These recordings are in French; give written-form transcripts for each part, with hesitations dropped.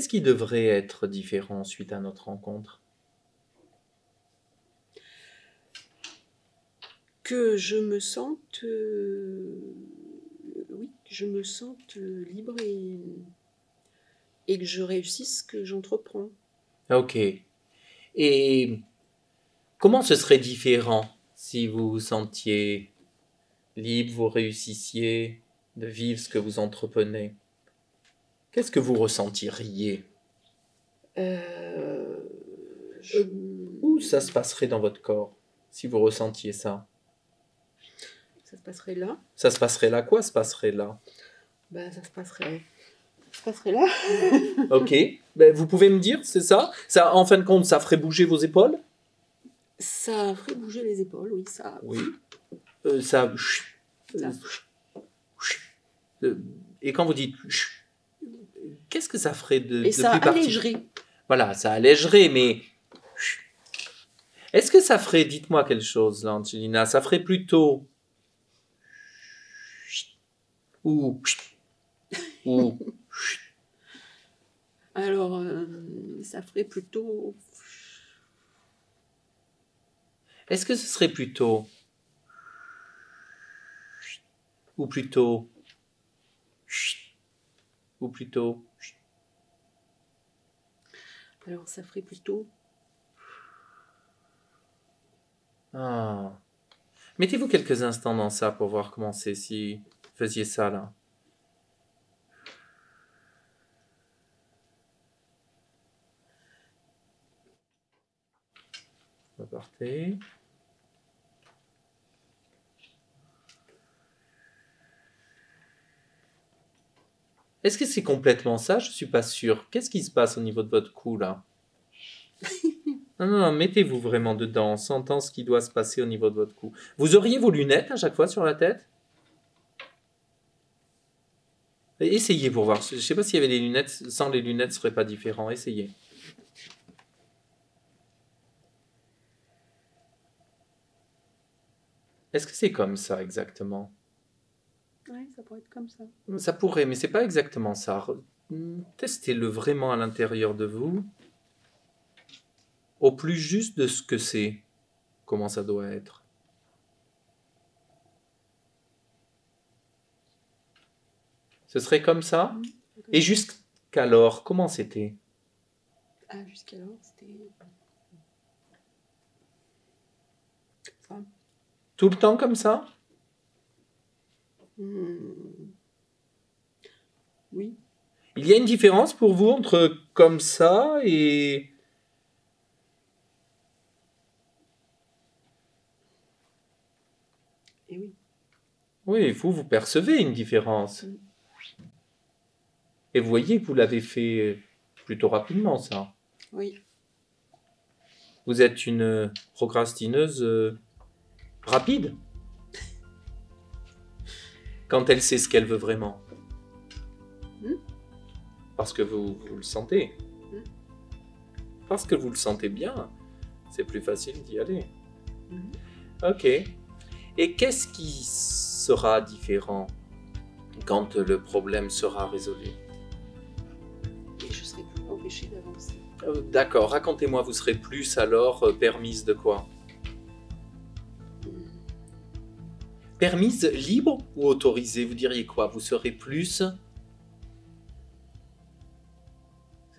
Qu'est-ce qui devrait être différent suite à notre rencontre? Que je me sente, oui, que je me sente libre et que je réussisse ce que j'entreprends. Ok. Et comment ce serait différent si vous vous sentiez libre, vous réussissiez de vivre ce que vous entreprenez? Qu'est-ce que vous ressentiriez? Euh, je- Où ça se passerait dans votre corps si vous ressentiez ça? Ça se passerait là. Ça se passerait là? Quoi se passerait là? Ça se passerait là. Ok. Ben, vous pouvez me dire, c'est ça? Ça, en fin de compte, ça ferait bouger vos épaules? Ça ferait bouger les épaules, oui, ça. Oui. Ça. Ça. Et quand vous dites, qu'est-ce que ça ferait Et ça plus particulier? allégerait. Voilà, ça allégerait, mais est-ce que ça ferait, dites-moi quelque chose, là, Angelina, ça ferait plutôt ou Alors, ça ferait plutôt. est-ce que ce serait plutôt ou plutôt ou plutôt Alors, ça ferait plutôt. ah. Mettez-vous quelques instants dans ça pour voir comment c'est si vous faisiez ça là. Repartez. Est-ce que c'est complètement ça? Je suis pas sûr. Qu'est-ce qui se passe au niveau de votre cou là? Non, mettez-vous vraiment dedans, en sentant ce qui doit se passer au niveau de votre cou. Vous auriez vos lunettes à chaque fois sur la tête? Essayez pour voir. Je ne sais pas s'il y avait des lunettes. Sans les lunettes, ce serait pas différent. Essayez. Est-ce que c'est comme ça exactement? Ouais, ça pourrait être comme ça. Ça pourrait, mais c'est pas exactement ça. Testez-le vraiment à l'intérieur de vous, au plus juste de ce que c'est, comment ça doit être. Ce serait comme ça? Et jusqu'alors, comment c'était? Ah, jusqu'alors, c'était. Ça. Tout le temps comme ça? Oui. Il y a une différence pour vous entre comme ça et... Et oui. Oui, vous percevez une différence. Et vous voyez que vous l'avez fait plutôt rapidement, ça. Oui. Vous êtes une procrastineuse rapide. Quand elle sait ce qu'elle veut vraiment. Parce que vous le sentez. Parce que vous le sentez bien, c'est plus facile d'y aller. Ok. Et qu'est-ce qui sera différent quand le problème sera résolu? Et je serai plus empêchée d'avancer. D'accord, racontez-moi, vous serez plus alors permise de quoi? Permise libre ou autorisée? Vous diriez quoi? Vous serez plus...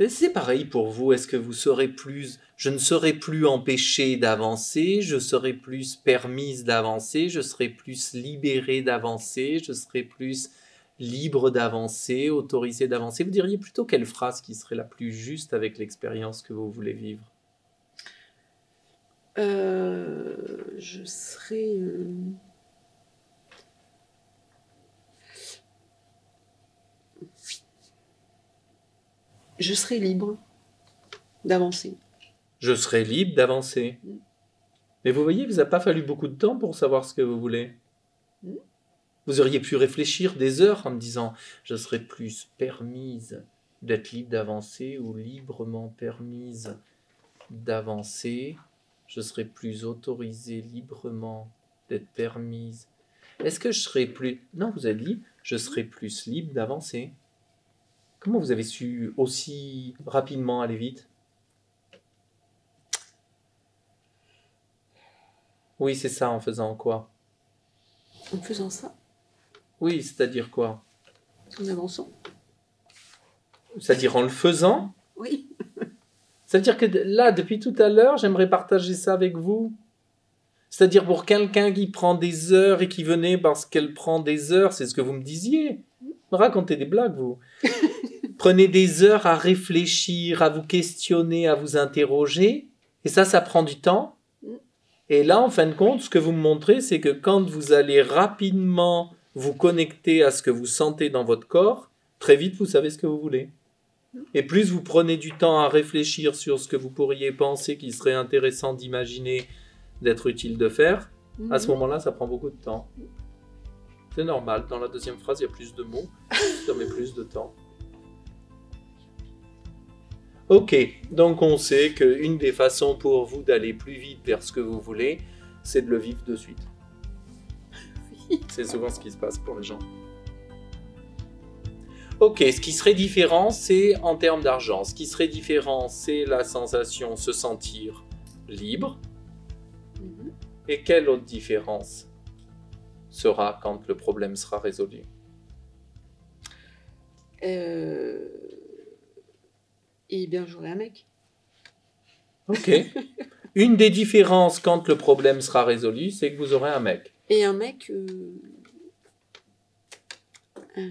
C'est pareil pour vous, est-ce que vous serez plus... Je ne serai plus empêchée d'avancer, je serai plus permise d'avancer, je serai plus libérée d'avancer, je serai plus libre d'avancer, autorisée d'avancer. Vous diriez plutôt quelle phrase qui serait la plus juste avec l'expérience que vous voulez vivre? Je serai... Je serai libre d'avancer. Je serai libre d'avancer. Mais vous voyez, il vous a pas fallu beaucoup de temps pour savoir ce que vous voulez. Vous auriez pu réfléchir des heures en me disant « Je serais plus permise d'être libre d'avancer ou librement permise d'avancer. Je serais plus autorisée librement d'être permise. Est-ce que je serais plus... » Non, vous avez dit « Je serais plus libre d'avancer. » Comment vous avez su aussi rapidement aller vite? Oui, c'est ça, en faisant quoi? En faisant ça, Oui, c'est-à-dire quoi? en avançant. C'est-à-dire en le faisant? Oui. C'est-à-dire que là, depuis tout à l'heure, j'aimerais partager ça avec vous. C'est-à-dire pour quelqu'un qui prend des heures et qui venait parce qu'elle prend des heures, c'est ce que vous me disiez. Racontez des blagues, vous. Prenez des heures à réfléchir, à vous questionner, à vous interroger. Et ça prend du temps. Et là, en fin de compte, ce que vous me montrez, c'est que quand vous allez rapidement vous connecter à ce que vous sentez dans votre corps, très vite, vous savez ce que vous voulez. Et plus vous prenez du temps à réfléchir sur ce que vous pourriez penser qu'il serait intéressant d'imaginer, d'être utile de faire, à ce moment-là, ça prend beaucoup de temps. C'est normal. Dans la deuxième phrase, il y a plus de mots. Ça met plus de temps. Ok, donc on sait qu'une des façons pour vous d'aller plus vite vers ce que vous voulez, c'est de le vivre de suite. C'est souvent ce qui se passe pour les gens. Ok, ce qui serait différent, c'est en termes d'argent. Ce qui serait différent, c'est la sensation, se sentir libre. Et quelle autre différence sera quand le problème sera résolu? Eh bien, j'aurai un mec. Ok. Une des différences quand le problème sera résolu, c'est que vous aurez un mec. Et un mec... un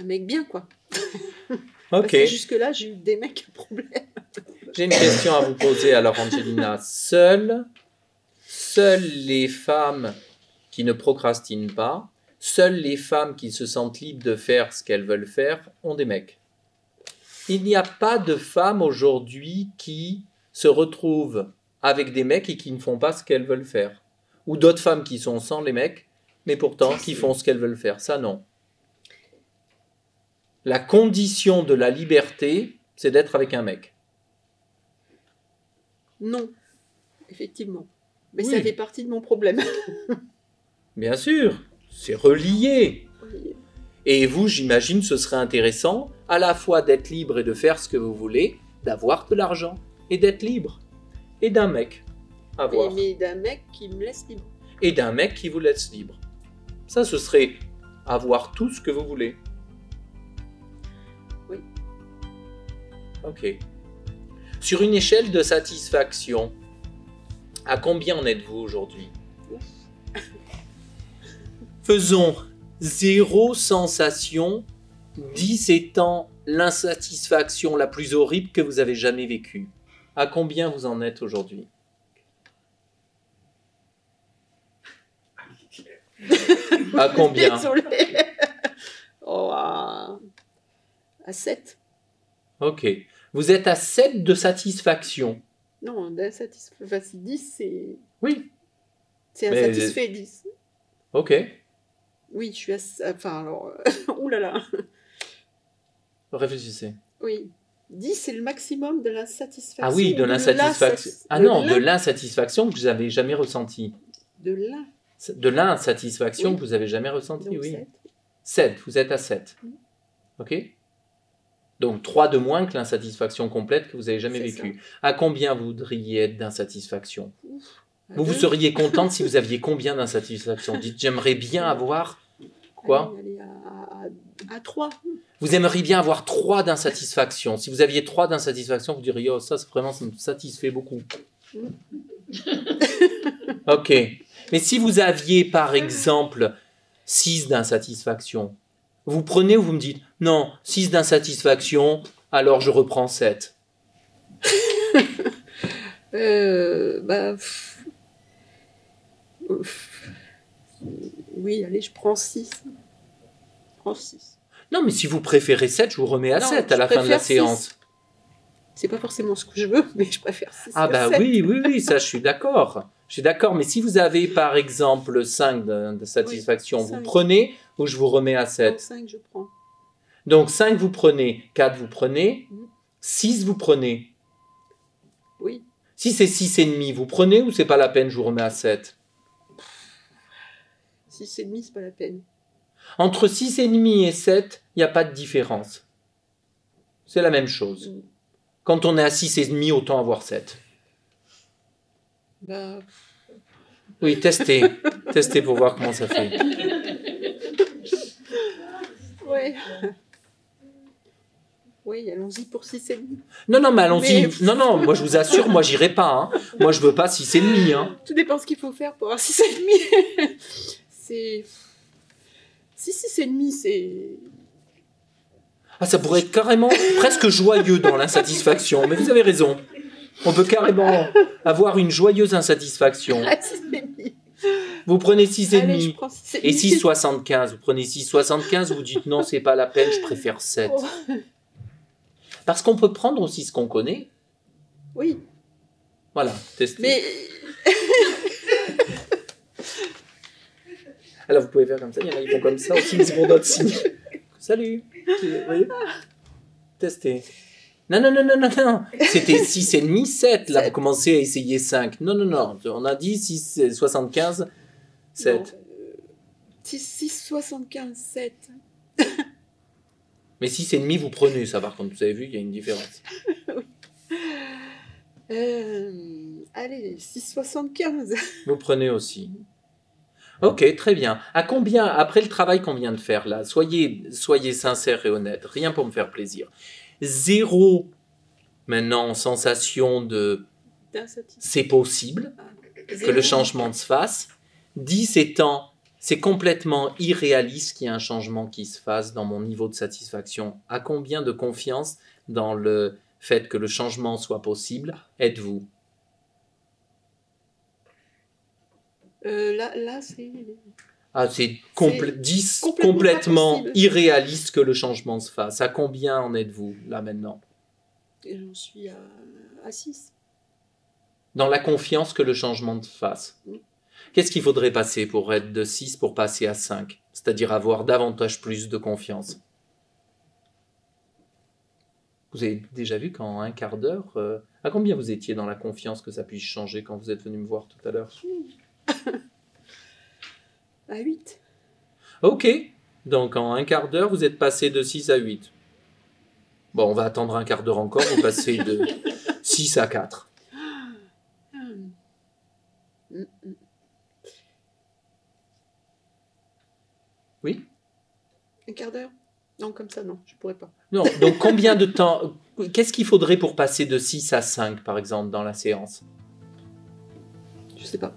mec bien, quoi. Ok. Parce que jusque-là, j'ai eu des mecs à problème. J'ai une question à vous poser alors, Angelina. Seules les femmes qui ne procrastinent pas, seules les femmes qui se sentent libres de faire ce qu'elles veulent faire ont des mecs. Il n'y a pas de femmes aujourd'hui qui se retrouvent avec des mecs et qui ne font pas ce qu'elles veulent faire. Ou d'autres femmes qui sont sans les mecs, mais pourtant qui font ce qu'elles veulent faire. Ça, non. La condition de la liberté, c'est d'être avec un mec. Non, effectivement. Mais Oui. ça fait partie de mon problème. Bien sûr, c'est relié. Oui. Et vous, j'imagine, ce serait intéressant à la fois d'être libre et de faire ce que vous voulez, d'avoir de l'argent et d'être libre. Et d'un mec à voir. Mais d'un mec qui me laisse libre. Et d'un mec qui vous laisse libre. Ça, ce serait avoir tout ce que vous voulez. Oui. Ok. Sur une échelle de satisfaction, à combien en êtes-vous aujourd'hui? Faisons 0 sensation, 10 étant l'insatisfaction la plus horrible que vous avez jamais vécue. À combien vous en êtes aujourd'hui? À combien? Désolée. Oh, à 7. Ok. Vous êtes à 7 de satisfaction. Non, d'insatisfait. Enfin, 10, c'est... Oui. C'est Mais- insatisfait, 10. Ok. Oui, je suis à... Enfin, alors... Oulala. Réfléchissez. Oui. 10, c'est le maximum de l'insatisfaction. Ah oui, de l'insatisfaction. Ah non, de l'insatisfaction que vous n'avez jamais ressentie. De l'in. De l'insatisfaction Oui. que vous avez jamais ressentie, Donc, oui. 7. 7, vous êtes à 7. Ok? Donc 3 de moins que l'insatisfaction complète que vous avez jamais C'est vécue. À combien vous voudriez être d'insatisfaction? À Vous 2. seriez contente si vous aviez combien d'insatisfaction? Dites, j'aimerais bien avoir... Quoi? Allez, à 3. Vous aimeriez bien avoir 3 d'insatisfaction. Si vous aviez 3 d'insatisfaction, vous diriez, oh, ça vraiment, ça me satisfait beaucoup. Ok. Mais si vous aviez, par exemple, 6 d'insatisfaction, vous prenez ou vous me dites, non, 6 d'insatisfaction, alors je reprends 7. Bah... Oui, allez, je prends 6. Je prends 6. Non, mais si vous préférez 7, je vous remets à Non, 7 à je la fin de la préfère 6. séance. C'est pas forcément ce que je veux, mais je préfère 6. Ah bah 7. oui, ça je suis d'accord. Je suis d'accord, mais si vous avez par exemple 5 de satisfaction, Oui, vous 5. prenez ou je vous remets à 7? Donc 5, je prends. Donc 5 vous prenez, 4 vous prenez, 6 vous prenez. Oui. Si c'est 6,5, vous prenez ou c'est pas la peine, je vous remets à 7? 6,5, c'est pas la peine. Entre 6,5 et 7, il n'y a pas de différence. C'est la même chose. Quand on est à 6,5, autant avoir 7. Bah, Oui, testez. Testez pour voir comment ça fait. ouais. Oui, allons-y pour 6,5. Non, mais allons-y. Mais- Non, moi je vous assure, moi j'irai pas. Hein. Moi je veux pas 6,5. Hein. Tout dépend ce qu'il faut faire pour avoir 6,5. C'est... Si 6,5, c'est... Ah, ça pourrait être carrément presque joyeux dans l'insatisfaction. Mais vous avez raison. On peut carrément avoir une joyeuse insatisfaction. Ah, 6,5. Vous prenez Allez, je 6,5 prends 6,5. et 6,75. Vous prenez 6,75, vous dites non, c'est pas la peine, je préfère 7. Oh. Parce qu'on peut prendre aussi ce qu'on connaît. Oui, Voilà, testez. mais... Alors vous pouvez faire comme ça, il y en a qui font comme ça aussi, ils font d'autres signes. Salut. Vous voyez? Testez. Non. C'était 6,5, 7. Là, vous commencez à essayer 5. Non. On a dit 6,75, 7. 6,75, 7. Mais 6,5, vous prenez ça, par contre. Vous avez vu, il y a une différence. Allez, 6,75. Vous prenez aussi. Ok, très bien. À combien, après le travail qu'on vient de faire là, soyez sincère et honnête, rien pour me faire plaisir. 0, maintenant, sensation de c'est possible que le changement se fasse. 10 étant, c'est complètement irréaliste qu'il y ait un changement qui se fasse dans mon niveau de satisfaction. À combien de confiance dans le fait que le changement soit possible êtes-vous? Là c'est... Ah, c'est C'est 10 complètement complètement impossible. irréaliste que le changement se fasse. À combien en êtes-vous, là, maintenant? Et j'en suis à 6. Dans la confiance que le changement se fasse. Oui. Qu'est-ce qu'il faudrait passer pour être de 6 pour passer à 5? C'est-à-dire avoir davantage plus de confiance. Vous avez déjà vu qu'en un quart d'heure, à combien vous étiez dans la confiance que ça puisse changer quand vous êtes venu me voir tout à l'heure? À 8. Ok, donc en un quart d'heure, vous êtes passé de 6 à 8. Bon, on va attendre un quart d'heure encore, vous passez de 6 à 4. Oui? Un quart d'heure? Non, comme ça, non, je pourrais pas. Non, donc combien de temps, qu'est-ce qu'il faudrait pour passer de 6 à 5, par exemple, dans la séance? Je sais pas.